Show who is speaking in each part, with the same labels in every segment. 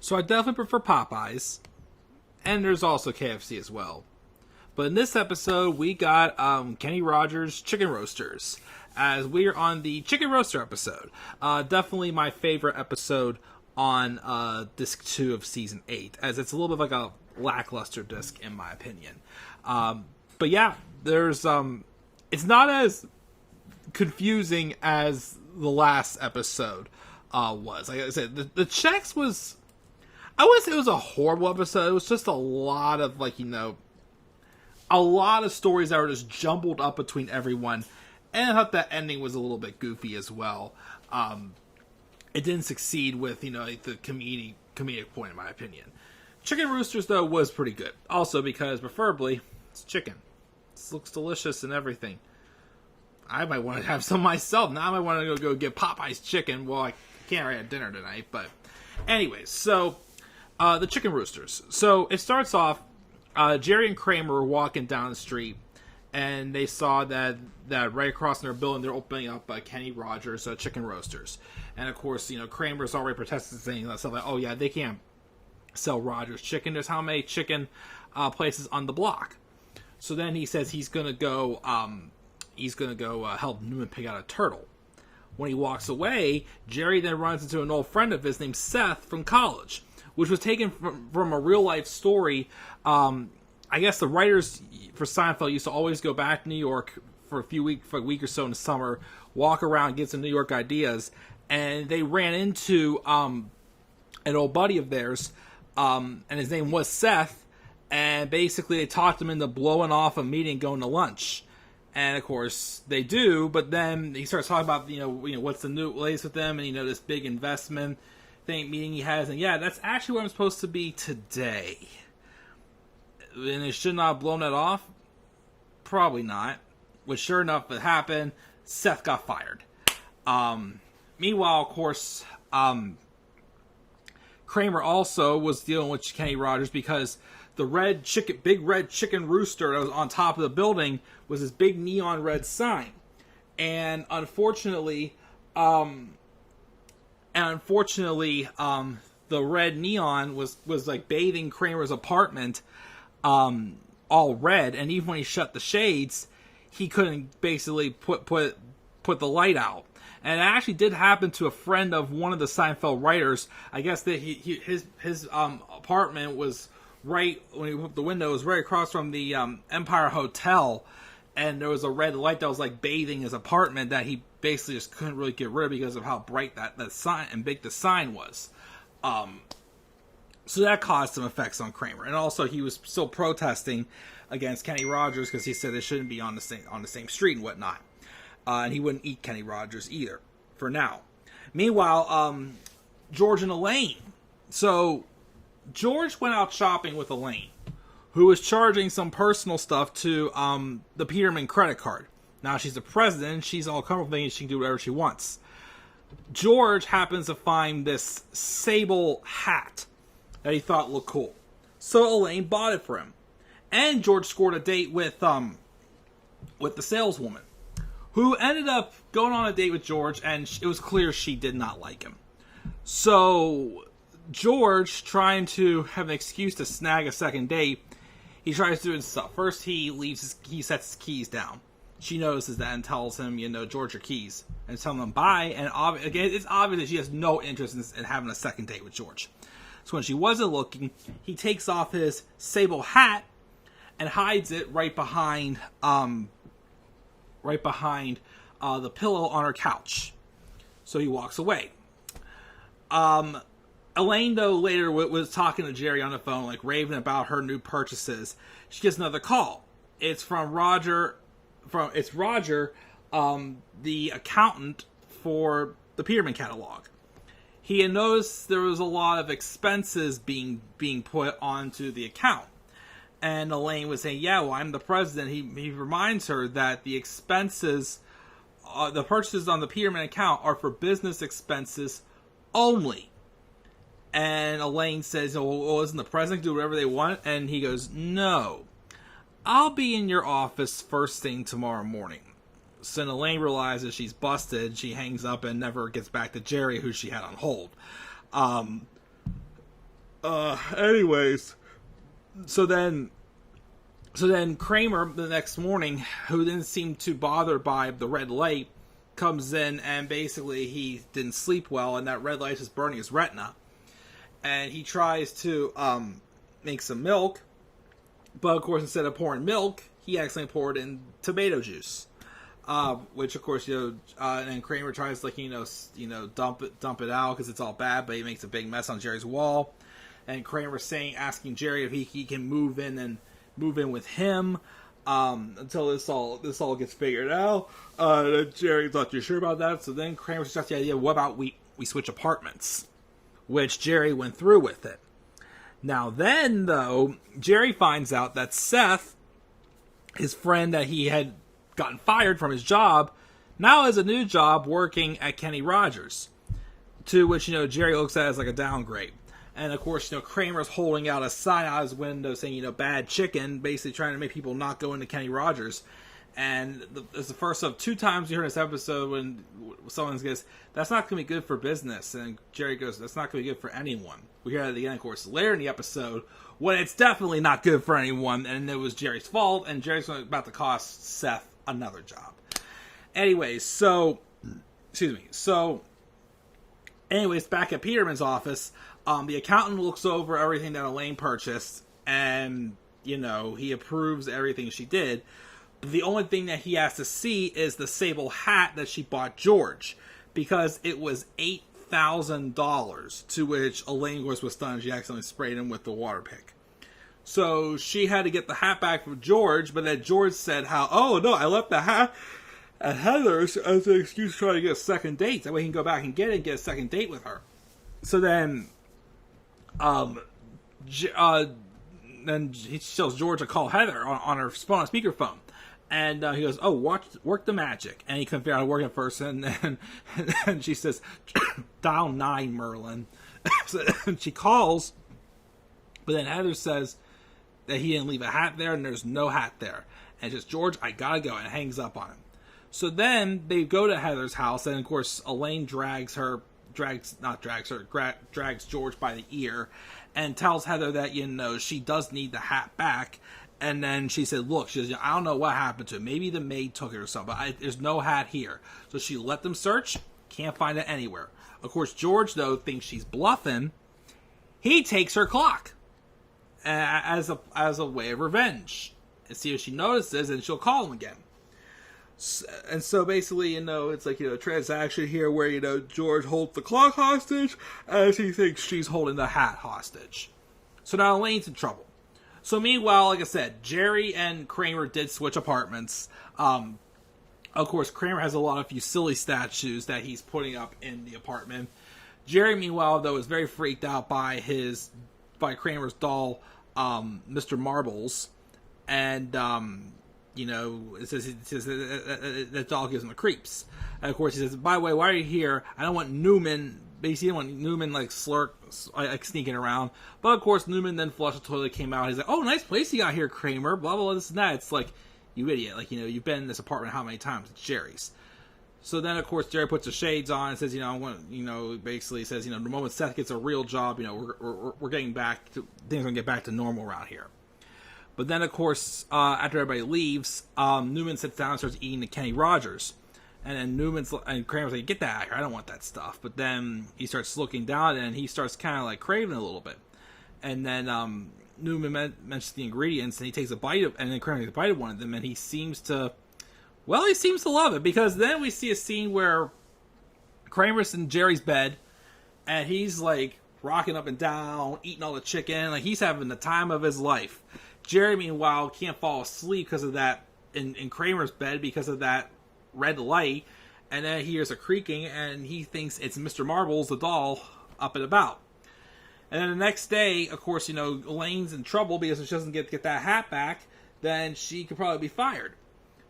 Speaker 1: So I definitely prefer Popeyes. And there's also KFC as well. But in this episode, we got Kenny Rogers Chicken Roasters, as we are on the Chicken Roaster episode. Definitely my favorite episode on disc 2 of season 8, as it's a little bit like a lackluster disc in my opinion. But yeah, there's it's not as confusing as the last episode was. Like I said, the checks was, I wouldn't say it was a horrible episode. It was just a lot of a lot of stories that were just jumbled up between everyone. And I thought that ending was a little bit goofy as well. It didn't succeed with, the comedic point, in my opinion. Chicken Roosters, though, was pretty good. Also because, preferably, it's chicken. It looks delicious and everything. I might want to have some myself. Now I might want to go get Popeye's chicken. Well, I can't really have dinner tonight, but... Anyways, so, the Chicken Roosters. So, it starts off, Jerry and Kramer were walking down the street, and they saw that right across from their building, they're opening up Kenny Rogers Chicken Roasters. And, of course, Kramer's already protested, saying stuff like, oh, yeah, they can't sell Rogers chicken. There's how many chicken places on the block. So then he says he's going to go help Newman pick out a turtle. When he walks away, Jerry then runs into an old friend of his named Seth from college, which was taken from a real-life story. I guess the writers for Seinfeld used to always go back to New York for a week or so in the summer, walk around, get some New York ideas, and they ran into an old buddy of theirs, and his name was Seth, and basically they talked him into blowing off a meeting, going to lunch. And of course they do, but then he starts talking about what's the new latest with them, and this big investment meeting he has, and yeah, that's actually where I'm supposed to be today. And it should not have blown that off? Probably not. Which sure enough, it happened. Seth got fired. Meanwhile, of course, Kramer also was dealing with Kenny Rogers because the big red chicken rooster that was on top of the building was this big neon red sign. And unfortunately, the red neon was like bathing Kramer's apartment, all red. And even when he shut the shades, he couldn't basically put the light out. And it actually did happen to a friend of one of the Seinfeld writers. I guess that his apartment was right, when he opened the window, was right across from the Empire Hotel, and there was a red light that was like bathing his apartment that he basically just couldn't really get rid of because of how bright that sign and big the sign was. So that caused some effects on Kramer, and also he was still protesting against Kenny Rogers because he said they shouldn't be on the same street and whatnot. And he wouldn't eat Kenny Rogers either, for now. Meanwhile, George and Elaine. So, George went out shopping with Elaine, who was charging some personal stuff to the Peterman credit card. Now, she's the president. She's all comfortable thinking she can do whatever she wants. George happens to find this sable hat that he thought looked cool. So, Elaine bought it for him. And George scored a date with the saleswoman, who ended up going on a date with George, and it was clear she did not like him. So, George, trying to have an excuse to snag a second date, he tries to do stuff. First, he sets his keys down. She notices that and tells him, George, your keys. And telling him bye, and again, it's obvious that she has no interest in having a second date with George. So when she wasn't looking, he takes off his sable hat and hides it right behind the pillow on her couch. So he walks away. Elaine, though, later was talking to Jerry on the phone, like raving about her new purchases. She gets another call. It's from Roger, the accountant for the Peterman catalog. He had noticed there was a lot of expenses being put onto the account. And Elaine was saying, yeah, well, I'm the president. He reminds her that the expenses, the purchases on the Peterman account are for business expenses only. And Elaine says, well, isn't the president do whatever they want? And he goes, no, I'll be in your office first thing tomorrow morning. So then Elaine realizes she's busted. She hangs up and never gets back to Jerry, who she had on hold. Anyways, so then Kramer the next morning, who didn't seem too bothered by the red light, comes in and basically he didn't sleep well, and that red light is burning his retina. And he tries to make some milk, but of course instead of pouring milk, he accidentally poured in tomato juice. Which of course, and Kramer tries to dump it out because it's all bad, but he makes a big mess on Jerry's wall. And Kramer asking Jerry if he can move in with him until this all gets figured out. Jerry's not too sure about that, so then Kramer suggests the idea: what about we switch apartments? Which Jerry went through with it. Now then, though, Jerry finds out that Seth, his friend that he had gotten fired from his job, now has a new job working at Kenny Rogers. To which, Jerry looks at it as like a downgrade. And of course, Kramer's holding out a sign out his window saying, bad chicken, basically trying to make people not go into Kenny Rogers. And it's the first of 2 times you heard this episode when someone goes, that's not going to be good for business. And Jerry goes, that's not going to be good for anyone. We hear that again, of course, later in the episode, when it's definitely not good for anyone, and it was Jerry's fault, and Jerry's about to cost Seth another job. Anyways, back at Peterman's office, the accountant looks over everything that Elaine purchased, and, he approves everything she did. But the only thing that he has to see is the sable hat that she bought George, because it was $8,000, to which Elaine was stunned. She accidentally sprayed him with the water pick. So she had to get the hat back from George, but then George said oh no, I left the hat at Heather's as an excuse to try to get a second date. That way he can go back and get it and get a second date with her. So then, then he tells George to call Heather on her phone, on speakerphone. And he goes, work the magic. And he couldn't figure out how to work it first. And she says, dial 9, Merlin. So she calls, but then Heather says that he didn't leave a hat there, and there's no hat there. And just, George, I gotta go, and hangs up on him. So then they go to Heather's house, and of course Elaine drags George by the ear, and tells Heather that, she does need the hat back. And then she said, look, she says, I don't know what happened to it. Maybe the maid took it or something, but there's no hat here. So she let them search, can't find it anywhere. Of course, George, though, thinks she's bluffing. He takes her clock as a way of revenge. And see if she notices, and she'll call him again. And so basically, it's like, a transaction here where, George holds the clock hostage as he thinks she's holding the hat hostage. So now Elaine's in trouble. So meanwhile, like I said, Jerry and Kramer did switch apartments. Of course, Kramer has a lot of silly statues that he's putting up in the apartment. Jerry, meanwhile, though, is very freaked out by Kramer's doll, Mr. Marbles. And, it says that doll gives him the creeps. And of course, he says, by the way, why are you here? I don't want Newman. Basically, he didn't want Newman sneaking around. But of course, Newman then flushed the toilet, came out. He's like, oh, nice place you got here, Kramer. Blah, blah, blah, this and that. It's like, you idiot. Like, you've been in this apartment how many times? It's Jerry's. So then, of course, Jerry puts the shades on and says, basically says, the moment Seth gets a real job, we're getting back to, things are going to get back to normal around here. But then, of course, after everybody leaves, Newman sits down and starts eating the Kenny Rogers. And then Kramer's like, get that out of here, I don't want that stuff. But then he starts looking down and he starts kind of like craving a little bit. And then Newman mentions the ingredients and he takes a bite of, and then Kramer takes a bite of one of them, and he seems to love it, because then we see a scene where Kramer's in Jerry's bed and he's like rocking up and down, eating all the chicken, like he's having the time of his life. Jerry, meanwhile, can't fall asleep because of that in Kramer's bed because of that red light, and then he hears a creaking, and he thinks it's Mr. Marbles, the doll, up and about. And then the next day, of course, Elaine's in trouble because if she doesn't get that hat back, then she could probably be fired.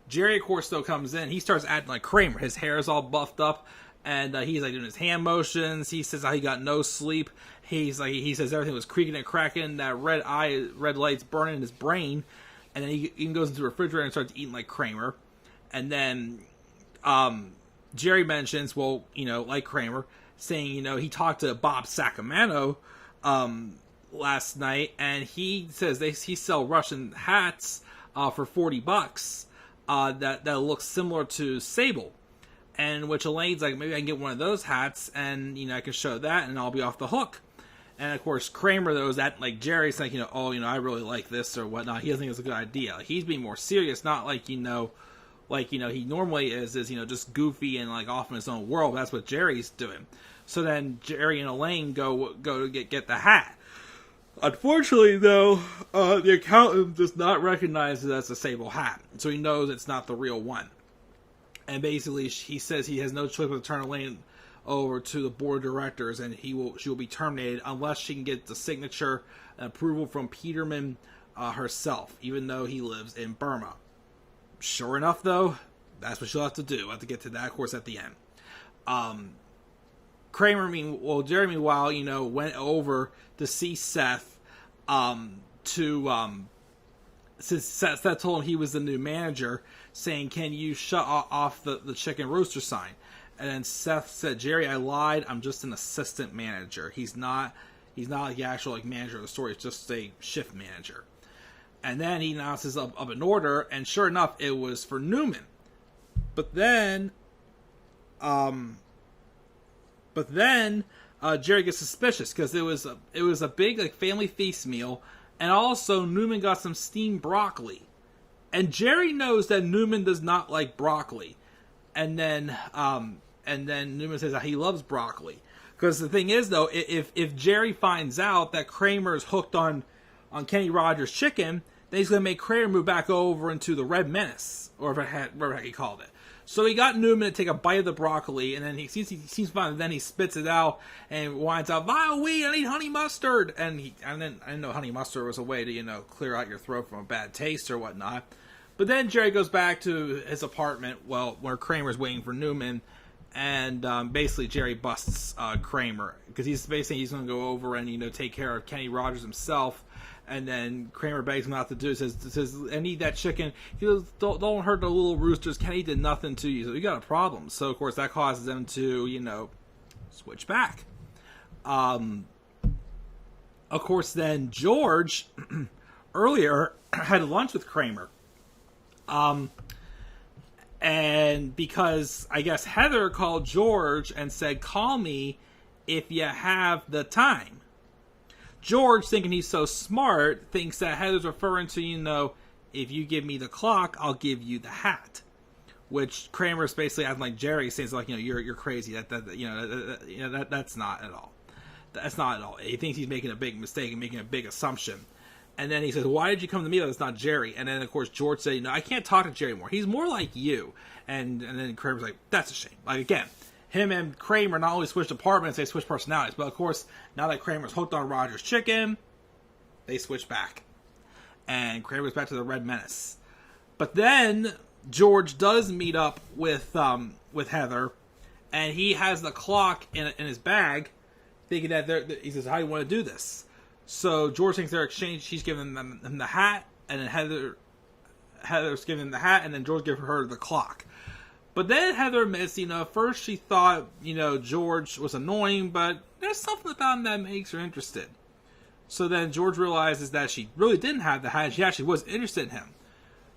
Speaker 1: Jerry, of course, though, comes in. He starts acting like Kramer. His hair is all buffed up, and he's like doing his hand motions. He says how he got no sleep. He says everything was creaking and cracking. That red light's burning in his brain, and then he even goes into the refrigerator and starts eating like Kramer. And then Jerry mentions, like Kramer, saying, he talked to Bob Sacamano, last night, and he says he sell Russian hats for $40 that looks similar to Sable. And which Elaine's like, maybe I can get one of those hats, and I can show that, and I'll be off the hook. And of course, Kramer, though, is that like Jerry's like, I really like this or whatnot. He doesn't think it's a good idea. Like, he's being more serious, not like he normally is just goofy and like off in his own world. That's what Jerry's doing. So then Jerry and Elaine go to get the hat. Unfortunately, though, the accountant does not recognize it as a Sable hat, so he knows it's not the real one. And basically, he says he has no choice but to turn Elaine over to the board of directors, and she will be terminated unless she can get the signature and approval from Peterman herself, even though he lives in Burma. Sure enough, though, that's what she'll have to do. We'll have to get to that, of course, at the end. Jerry, meanwhile, went over to see Seth, since Seth told him he was the new manager, saying, can you shut off the chicken roaster sign? And then Seth said, Jerry, I lied. I'm just an assistant manager. He's not like the actual manager of the store. He's just a shift manager. And then he announces of an order, and sure enough, it was for Newman. But then Jerry gets suspicious because it was a big family feast meal, and also Newman got some steamed broccoli. And Jerry knows that Newman does not like broccoli. And then Newman says that he loves broccoli. Because the thing is, though, if Jerry finds out that Kramer is hooked on Kenny Rogers' chicken, then he's going to make Kramer move back over into the Red Menace, or whatever he called it. So he got Newman to take a bite of the broccoli, and then he seems fine, and then he spits it out and whines out, "Vile weed, I need honey mustard." And then I didn't know honey mustard was a way to clear out your throat from a bad taste or whatnot. But then Jerry goes back to his apartment, where Kramer's waiting for Newman, and basically Jerry busts Kramer because he's going to go over and take care of Kenny Rogers himself. And then Kramer begs him not to do it. Says, I need that chicken. He goes, don't hurt the little roosters. Kenny did nothing to you. So you got a problem. So, of course, that causes them to, switch back. Of course, then George, earlier, had lunch with Kramer. And because, I guess, Heather called George and said, call me if you have the time. George, thinking he's so smart, thinks that Heather's referring to, if you give me the clock, I'll give you the hat. Which Kramer's basically acting like Jerry, saying you're crazy. That's not at all. That's not at all. He thinks he's making a big mistake and making a big assumption. And then he says, why did you come to me? That's not Jerry. And then, of course, George said, I can't talk to Jerry anymore. He's more like you. And then Kramer's like, that's a shame. Like, again, him and Kramer not only switched apartments, they switched personalities. But, of course, now that Kramer's hooked on Rogers' chicken, they switch back. And Kramer's back to the Red Menace. But then George does meet up with Heather, and he has the clock in his bag, thinking that he says, how do you want to do this? So George thinks they're exchanged. She's giving him the hat, and then Heather's giving him the hat, and then George gives her the clock. But then Heather admits, first she thought, George was annoying, but there's something about him that makes her interested. So then George realizes that she really didn't have the hat, and she actually was interested in him.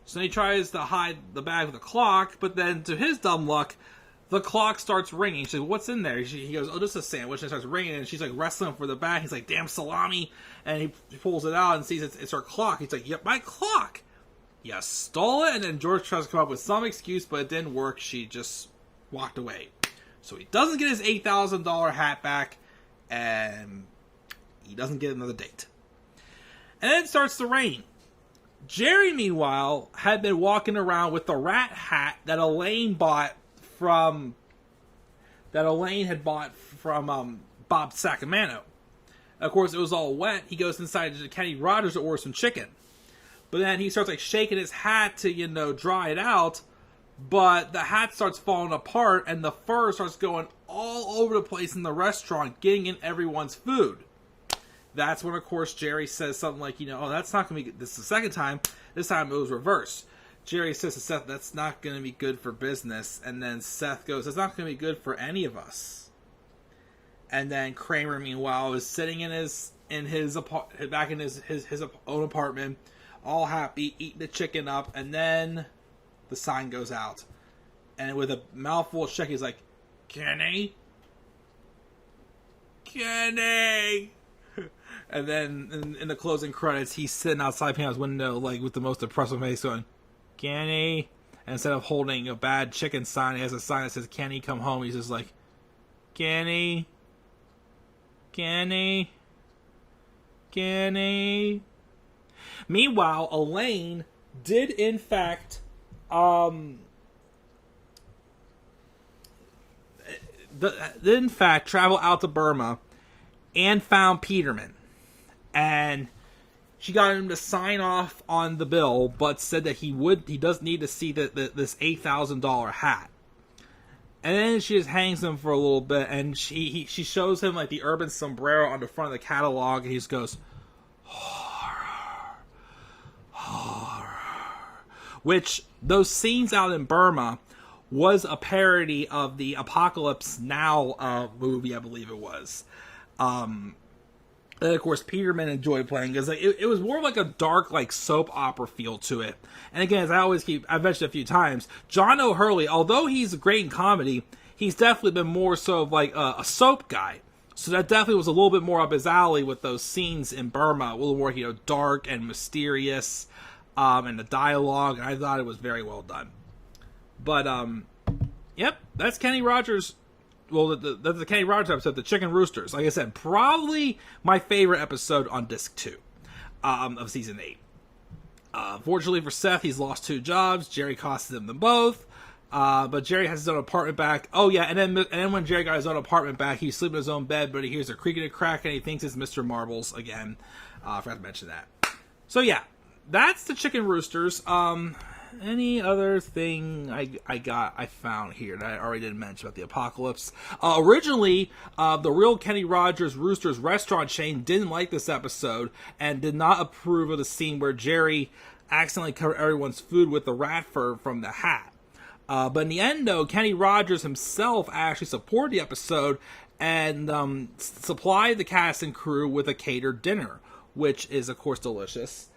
Speaker 1: So then he tries to hide the bag with the clock, but then to his dumb luck, the clock starts ringing. She says, what's in there? He goes, oh, just a sandwich. And it starts ringing, and she's like wrestling for the bag. He's like, damn salami. And he pulls it out and sees it's her clock. He's like, yep, my clock. You stole it? And then George tries to come up with some excuse, but it didn't work. She just walked away. So he doesn't get his $8,000 hat back, and he doesn't get another date. And then it starts to rain. Jerry, meanwhile, had been walking around with the rat hat that Elaine had bought from Bob Sacramento. Of course, it was all wet. He goes inside to Kenny Rogers to order some chicken. But then he starts shaking his hat to, dry it out. But the hat starts falling apart, and the fur starts going all over the place in the restaurant, getting in everyone's food. That's when, of course, Jerry says something like, oh, that's not going to be good. This is the second time. This time it was reversed. Jerry says to Seth, that's not going to be good for business. And then Seth goes, that's not going to be good for any of us. And then Kramer, meanwhile, is sitting in his in his back in his own apartment, all happy, eating the chicken up, and then the sign goes out. And with a mouthful of chicken, he's like, Kenny? Kenny! And then in the closing credits, he's sitting outside Piano's window, like, with the most depressed face going, Kenny? And instead of holding a bad chicken sign, he has a sign that says, Kenny, come home. He's just like, Kenny? Kenny? Kenny? Meanwhile, Elaine did, in fact, travel out to Burma and found Peterman. And she got him to sign off on the bill, but said that he does need to see this $8,000 hat. And then she just hangs him for a little bit, and she shows him like the urban sombrero on the front of the catalog, and he just goes, horror, horror. Which, those scenes out in Burma was a parody of the Apocalypse Now movie, I believe it was. And of course, Peterman enjoyed playing because like, it was more like a dark, like soap opera feel to it. And again, as I've mentioned a few times, John O'Hurley, although he's great in comedy, he's definitely been more so of like a soap guy. So that definitely was a little bit more up his alley with those scenes in Burma, a little more dark and mysterious, and the dialogue. And I thought it was very well done. But yep, that's Kenny Rogers. Well, that's the Kenny Rogers episode, the Chicken Roosters. Like I said, probably my favorite episode on Disc 2 of Season 8. Fortunately for Seth, he's lost 2 jobs. Jerry costed him them both. But Jerry has his own apartment back. Oh, yeah, and then when Jerry got his own apartment back, he's sleeping in his own bed, but he hears a creaking and cracking, and he thinks it's Mr. Marbles again. I forgot to mention that. So, yeah, that's the Chicken Roosters. Any other thing I found here that I already didn't mention about the apocalypse? Originally, the real Kenny Rogers Roosters restaurant chain didn't like this episode and did not approve of the scene where Jerry accidentally covered everyone's food with the rat fur from the hat. But in the end, though, Kenny Rogers himself actually supported the episode and supplied the cast and crew with a catered dinner, which is, of course, delicious.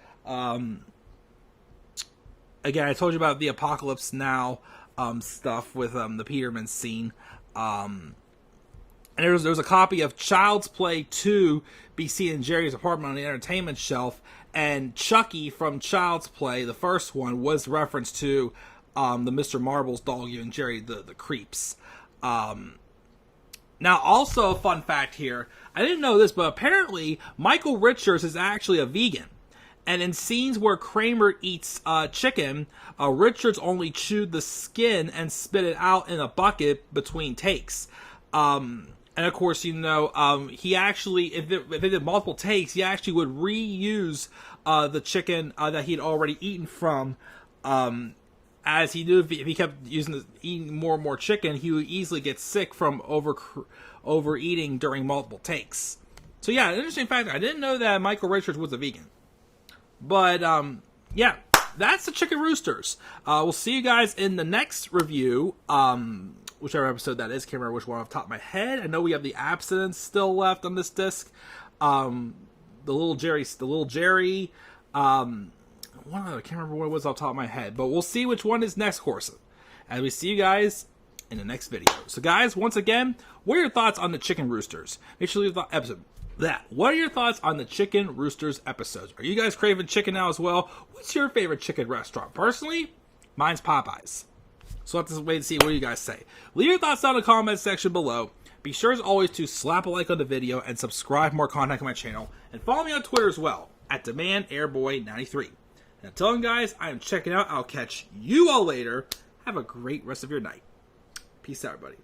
Speaker 1: Again, I told you about the Apocalypse Now stuff with the Peterman scene. And there was a copy of Child's Play 2 be seen in Jerry's apartment on the entertainment shelf. And Chucky from Child's Play, the first one, was referenced to the Mr. Marbles doll giving Jerry the creeps. Now, also a fun fact here. I didn't know this, but apparently Michael Richards is actually a vegan. And in scenes where Kramer eats chicken, Richards only chewed the skin and spit it out in a bucket between takes. And of course, he actually, if they did multiple takes, he actually would reuse the chicken that he'd already eaten from, as he knew if he kept eating more and more chicken, he would easily get sick from overeating during multiple takes. So yeah, an interesting fact. I didn't know that Michael Richards was a vegan. But, yeah, that's the Chicken Roosters. We'll see you guys in the next review, whichever episode that is. Can't remember which one off the top of my head. I know we have the abstinence still left on this disc. The little Jerry, one other, I can't remember what it was off the top of my head. But we'll see which one is next course. And we see you guys in the next video. So, guys, once again, what are your thoughts on the Chicken Roosters? Make sure you leave the episode. What are your thoughts on the Chicken Roosters episodes? Are you guys craving chicken now as well? What's your favorite chicken restaurant? Personally, mine's Popeyes. So we'll have to wait and see what you guys say. Leave your thoughts down in the comment section below. Be sure as always to slap a like on the video and subscribe for more content on my channel. And follow me on Twitter as well, at DemandAirboy93. And until then, guys, I am checking out. I'll catch you all later. Have a great rest of your night. Peace out, everybody.